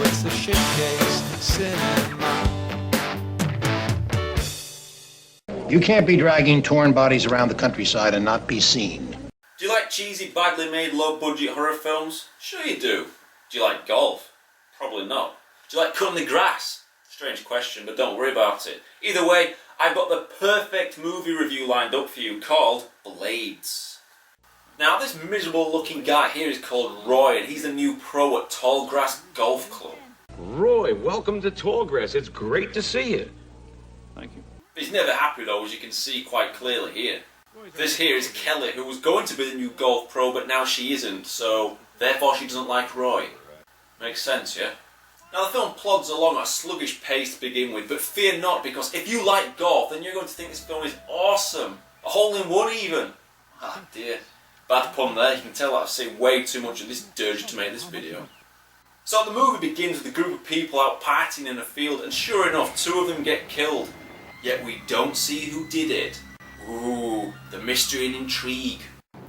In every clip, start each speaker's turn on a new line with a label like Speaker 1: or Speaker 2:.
Speaker 1: it's the Shitcase Cinema.
Speaker 2: You can't be dragging torn bodies around the countryside and not be seen.
Speaker 3: Do you like cheesy, badly made, low-budget horror films? Sure you do. Do you like golf? Probably not. Do you like cutting the grass? Strange question, but don't worry about it. Either way, I've got the perfect movie review lined up for you called Blades. Now, this miserable-looking guy here is called Roy, and he's the new pro at Tallgrass Golf Club.
Speaker 4: Roy, welcome to Tallgrass. It's great to see you.
Speaker 5: Thank you.
Speaker 3: He's never happy though, as you can see quite clearly here. This here is Kelly, who was going to be the new golf pro, but now she isn't, so therefore she doesn't like Roy. Makes sense, yeah? Now the film plods along at a sluggish pace to begin with, but fear not, because if you like golf, then you're going to think this film is awesome. A hole-in-one even. Ah dear. Bad pun there, you can tell I've seen way too much of this dirge to make this video. So the movie begins with a group of people out partying in a field, and sure enough, two of them get killed. Yet we don't see who did it. Ooh, the mystery and intrigue.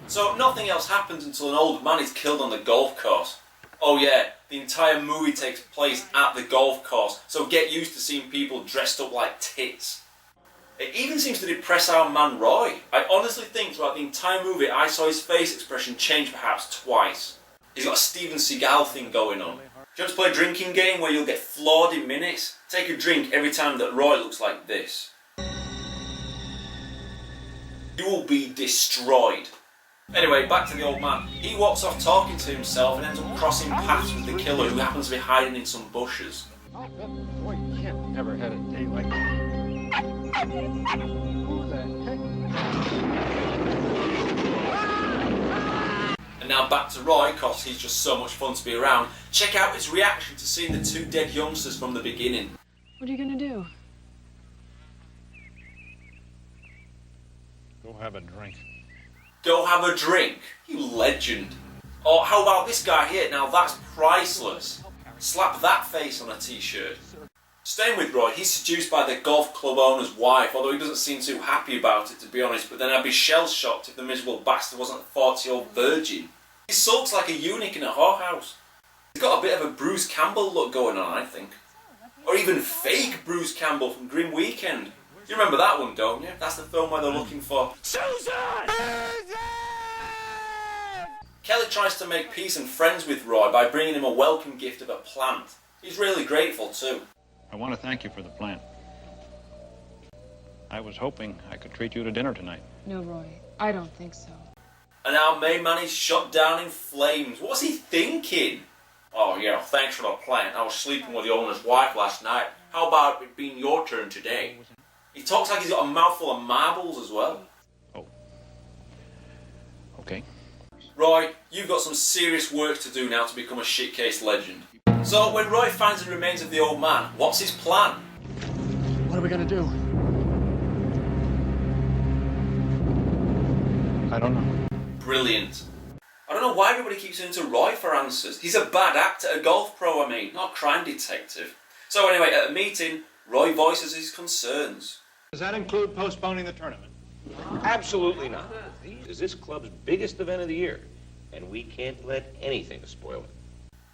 Speaker 3: So nothing else happens until an old man is killed on the golf course. Oh yeah, the entire movie takes place at the golf course, so get used to seeing people dressed up like tits. It even seems to depress our man Roy. I honestly think throughout the entire movie I saw his face expression change perhaps twice. He's got a Steven Seagal thing going on. Do you want to play a drinking game where you'll get floored in minutes? Take a drink every time that Roy looks like this. You will be destroyed. Anyway, back to the old man. He walks off talking to himself and ends up crossing paths with the killer, who happens to be hiding in some bushes.
Speaker 5: Boy, Kent never had a day like that. Who the heck?
Speaker 3: And now back to Roy, cause he's just so much fun to be around. Check out his reaction to seeing the two dead youngsters from the beginning.
Speaker 6: What are you gonna do?
Speaker 5: Go have a drink.
Speaker 3: Go have a drink, you legend. Or how about this guy here? Now that's priceless. Slap that face on a t-shirt. Staying with Roy, he's seduced by the golf club owner's wife, although he doesn't seem too happy about it, to be honest, but then I'd be shell-shocked if the miserable bastard wasn't a 40-year-old virgin. He sulks like a eunuch in a whorehouse. He's got a bit of a Bruce Campbell look going on, I think. Or even fake Bruce Campbell from Grim Weekend. You remember that one, don't you? That's the film where they're looking for Susan! Kelly tries to make peace and friends with Roy by bringing him a welcome gift of a plant. He's really grateful too.
Speaker 5: I want to thank you for the plant. I was hoping I could treat you to dinner tonight.
Speaker 6: No, Roy, I don't think so.
Speaker 3: And our main man is shot down in flames. What's he thinking? Oh yeah, thanks for the plant. I was sleeping with the owner's wife last night. How about it being your turn today? He talks like he's got a mouthful of marbles as well.
Speaker 5: Oh. Okay.
Speaker 3: Roy, you've got some serious work to do now to become a shitcase legend. So when Roy finds the remains of the old man, what's his plan?
Speaker 5: What are we gonna do? I don't know.
Speaker 3: Brilliant. I don't know why everybody keeps turning to Roy for answers. He's a bad actor, a golf pro I mean, not a crime detective. So anyway, at a meeting, Roy voices his concerns.
Speaker 5: Does that include postponing the tournament?
Speaker 4: Absolutely not. This is this club's biggest event of the year, and we can't let anything spoil it.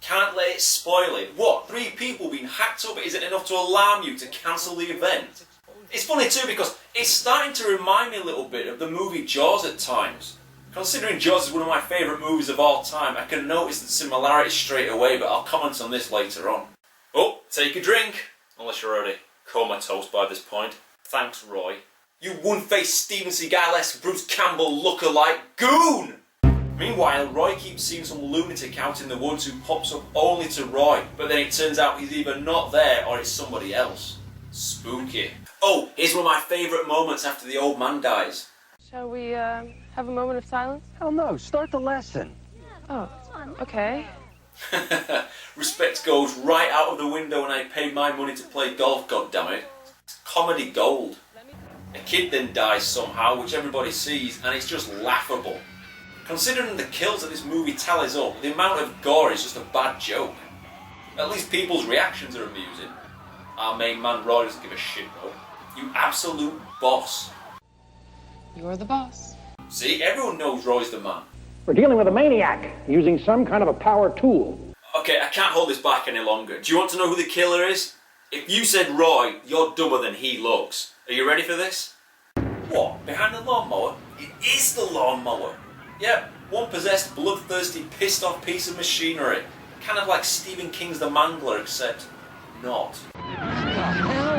Speaker 3: Can't let it spoil it. What? 3 people being hacked up isn't enough to alarm you to cancel the event? It's funny too because it's starting to remind me a little bit of the movie Jaws at times. Considering Jaws is one of my favourite movies of all time, I can notice the similarities straight away, but I'll comment on this later on. Oh, take a drink. Unless you're already comatose by this point. Thanks, Roy. You one-faced Steven Seagal-esque Bruce Campbell lookalike goon! Meanwhile, Roy keeps seeing some lunatic out in the woods who pops up only to Roy, but then it turns out he's either not there or it's somebody else. Spooky. Oh, here's one of my favourite moments after the old man dies.
Speaker 6: Shall we, have a moment of silence?
Speaker 7: Hell no, start the lesson.
Speaker 6: Oh, okay.
Speaker 3: Respect goes right out of the window when I paid my money to play golf, goddammit. It's comedy gold. A kid then dies somehow, which everybody sees, and it's just laughable. Considering the kills that this movie tallies up, the amount of gore is just a bad joke. At least people's reactions are amusing. Our main man Roy doesn't give a shit though. You absolute boss.
Speaker 6: You're the boss.
Speaker 3: See, everyone knows Roy's the man.
Speaker 2: We're dealing with a maniac using some kind of a power tool.
Speaker 3: Okay, I can't hold this back any longer. Do you want to know who the killer is? If you said Roy, you're dumber than he looks. Are you ready for this? What? Behind the lawnmower? It is the lawnmower. Yep, one possessed, bloodthirsty, pissed off piece of machinery. Kind of like Stephen King's The Mangler, except not.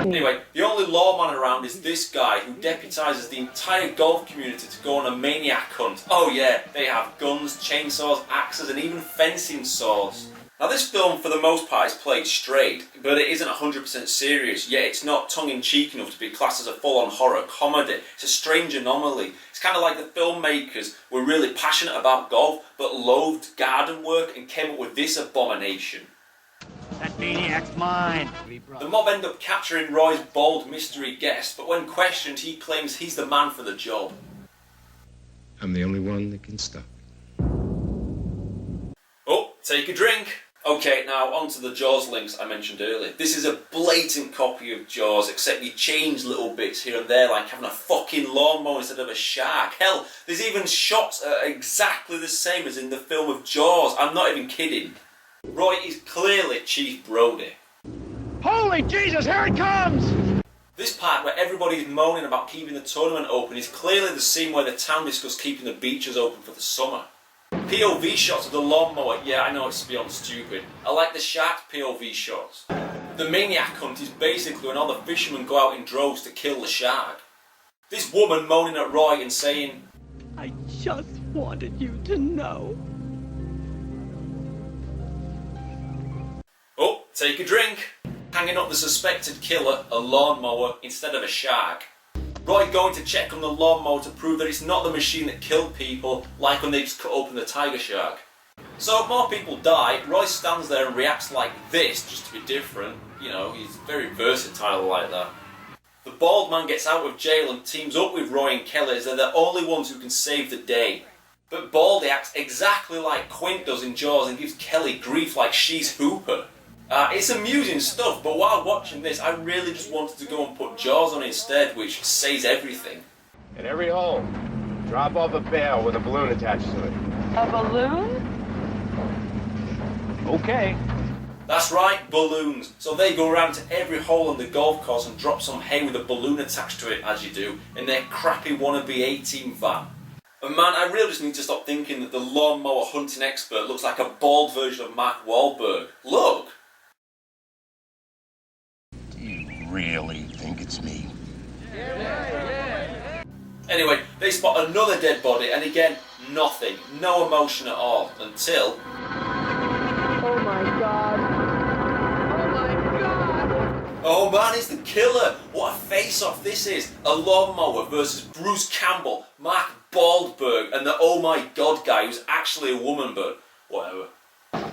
Speaker 3: Anyway, the only lawman around is this guy who deputises the entire golf community to go on a maniac hunt. Oh yeah, they have guns, chainsaws, axes and even fencing saws. Now this film for the most part is played straight, but it isn't 100% serious, yet it's not tongue-in-cheek enough to be classed as a full-on horror comedy. It's a strange anomaly. It's kind of like the filmmakers were really passionate about golf, but loathed garden work and came up with this abomination.
Speaker 7: That maniac's mine.
Speaker 3: The mob end up capturing Roy's bald mystery guest, but when questioned he claims he's the man for the job.
Speaker 8: I'm the only one that can stop it.
Speaker 3: Oh, take a drink. Okay, now on to the Jaws links I mentioned earlier. This is a blatant copy of Jaws, except you change little bits here and there, like having a fucking lawnmower instead of a shark. Hell, there's even shots exactly the same as in the film of Jaws. I'm not even kidding. Roy is clearly Chief Brody.
Speaker 5: Holy Jesus, here it comes!
Speaker 3: This part where everybody is moaning about keeping the tournament open is clearly the scene where the town discussed keeping the beaches open for the summer. POV shots of the lawnmower, yeah, I know it's beyond stupid. I like the shark's POV shots. The maniac hunt is basically when all the fishermen go out in droves to kill the shark. This woman moaning at Roy and saying,
Speaker 9: I just wanted you to know.
Speaker 3: oh, take a drink. Hanging up the suspected killer, a lawnmower, instead of a shark. Roy going to check on the lawnmower to prove that it's not the machine that killed people, like when they just cut open the tiger shark. So more people die, Roy stands there and reacts like this, just to be different. You know, he's very versatile like that. The bald man gets out of jail and teams up with Roy and Kelly as they're the only ones who can save the day. But Baldy acts exactly like Quint does in Jaws and gives Kelly grief like she's Hooper. It's amusing stuff, but while watching this, I really just wanted to go and put Jaws on instead, which says everything.
Speaker 5: In every hole, drop off a bale with a balloon attached to it.
Speaker 6: A balloon?
Speaker 5: Okay.
Speaker 3: That's right, balloons. So they go around to every hole on the golf course and drop some hay with a balloon attached to it, as you do, in their crappy wannabe A-team van. And man, I really just need to stop thinking that the lawnmower hunting expert looks like a bald version of Mark Wahlberg. Look!
Speaker 2: Really think it's me?
Speaker 3: Anyway, they spot another dead body, and again, nothing. No emotion at all, until...
Speaker 6: Oh my god. Oh my god.
Speaker 3: oh man, it's the killer! What a face-off this is! A lawnmower versus Bruce Campbell, Mark Wahlberg, and the oh my god guy who's actually a woman, but whatever.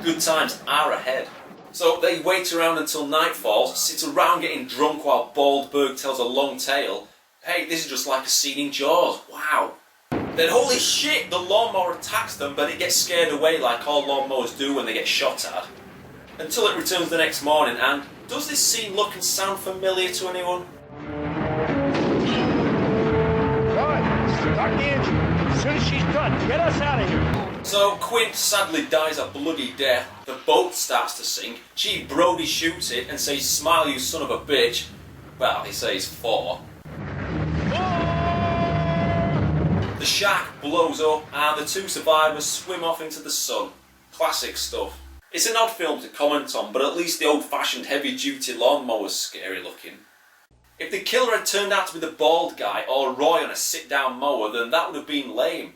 Speaker 3: Good times are ahead. So they wait around until night falls, sit around getting drunk while Baldberg tells a long tale. Hey, this is just like a scene in Jaws, wow. Then holy shit, the lawnmower attacks them, but it gets scared away like all lawnmowers do when they get shot at. Until it returns the next morning, and does this scene look and sound familiar to anyone?
Speaker 5: Start the engine. As soon as she's done, get us out of here.
Speaker 3: So Quint sadly dies a bloody death, the boat starts to sink, Chief Brody shoots it and says, smile you son of a bitch. Well, he says 4. The shark blows up and the two survivors swim off into the sun. Classic stuff. It's an odd film to comment on, but at least the old-fashioned heavy-duty lawnmower's scary looking. If the killer had turned out to be the bald guy or Roy on a sit-down mower, then that would have been lame.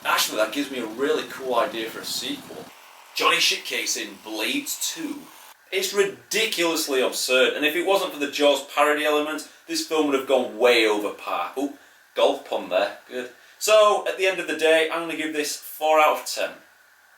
Speaker 3: Actually, that gives me a really cool idea for a sequel. Johnny Shitcase in Blades 2. It's ridiculously absurd, and if it wasn't for the Jaws parody element, this film would have gone way over par. Ooh, golf pun there, good. So, at the end of the day, I'm going to give this 4 out of 10.